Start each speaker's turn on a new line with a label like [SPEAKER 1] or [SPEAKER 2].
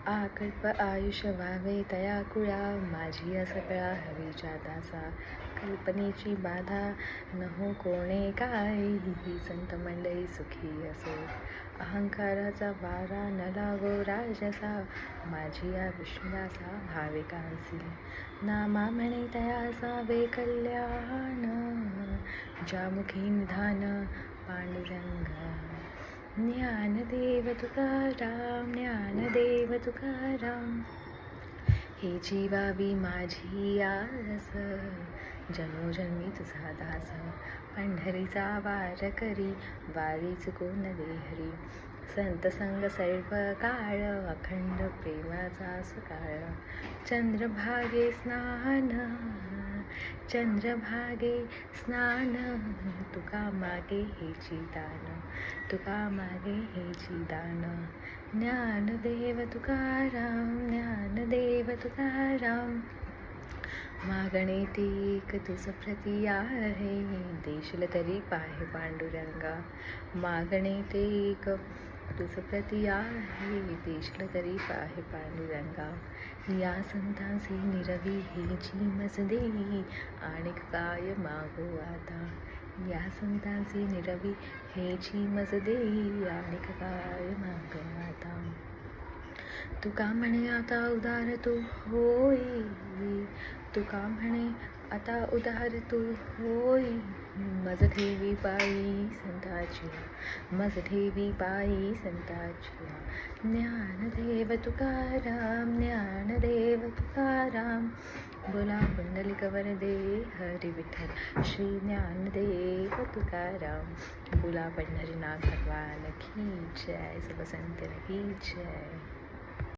[SPEAKER 1] आकल्प आयुष व्हावे तया कुळा, माझी सकळा हवीच्या दासा. कल्पनेची बाधा न हो कोणे काय, ही संत मंडळी सुखी असो. अहंकाराचा वारा न लागो राजसा, माझी या विष्णुदासा भावे कांसी. नामा म्हणे तया सावे कल्याण, ज्यामुखी निधान पांडुरंगा. ज्ञानदेव तुकाराम, ज्ञानदेव तुकाराम. हे जीवावी माझी आस, जन्मोजन्मी तुझा दास. पंढरीचा वार करी, वारी चुकून दे हरी. संत संग सर्व काळ, अखंड प्रेमाचा सकाळ. चंद्रभागे स्नान, चंद्रभागे स्नान, तुका मागे हेची दान, तुका मागे हेची दान. ज्ञानदेव तुकाराम, ज्ञानदेव तुकाराम. मागणे ते एक तुझ प्रती आहे, देशील तरी पाहे पांडुरंगा. मागणे ते एक तुझ प्रती आहे, देशील तरी पाहे पांडुरंगा. या संतांसी निरवी हेची मज देई, आणिक काय मागो आता. या संतांसी निरवी हेची मज देई, आणिक काय मागो आता. तुका म्हणे आता उदार तू होई, तुका म्हणे आता उदार तू होई. मज ठेवी पायी संताची, मज ठेवी पायी संताची. ज्ञानदेव तुकाराम, ज्ञानदेव तुकाराम. बोला पुंडलिक वरदे हरी विठ्ठल श्री ज्ञानदेव तुकाराम. बोला पंढरीनाथ भगवान की जय, सब संत की जय.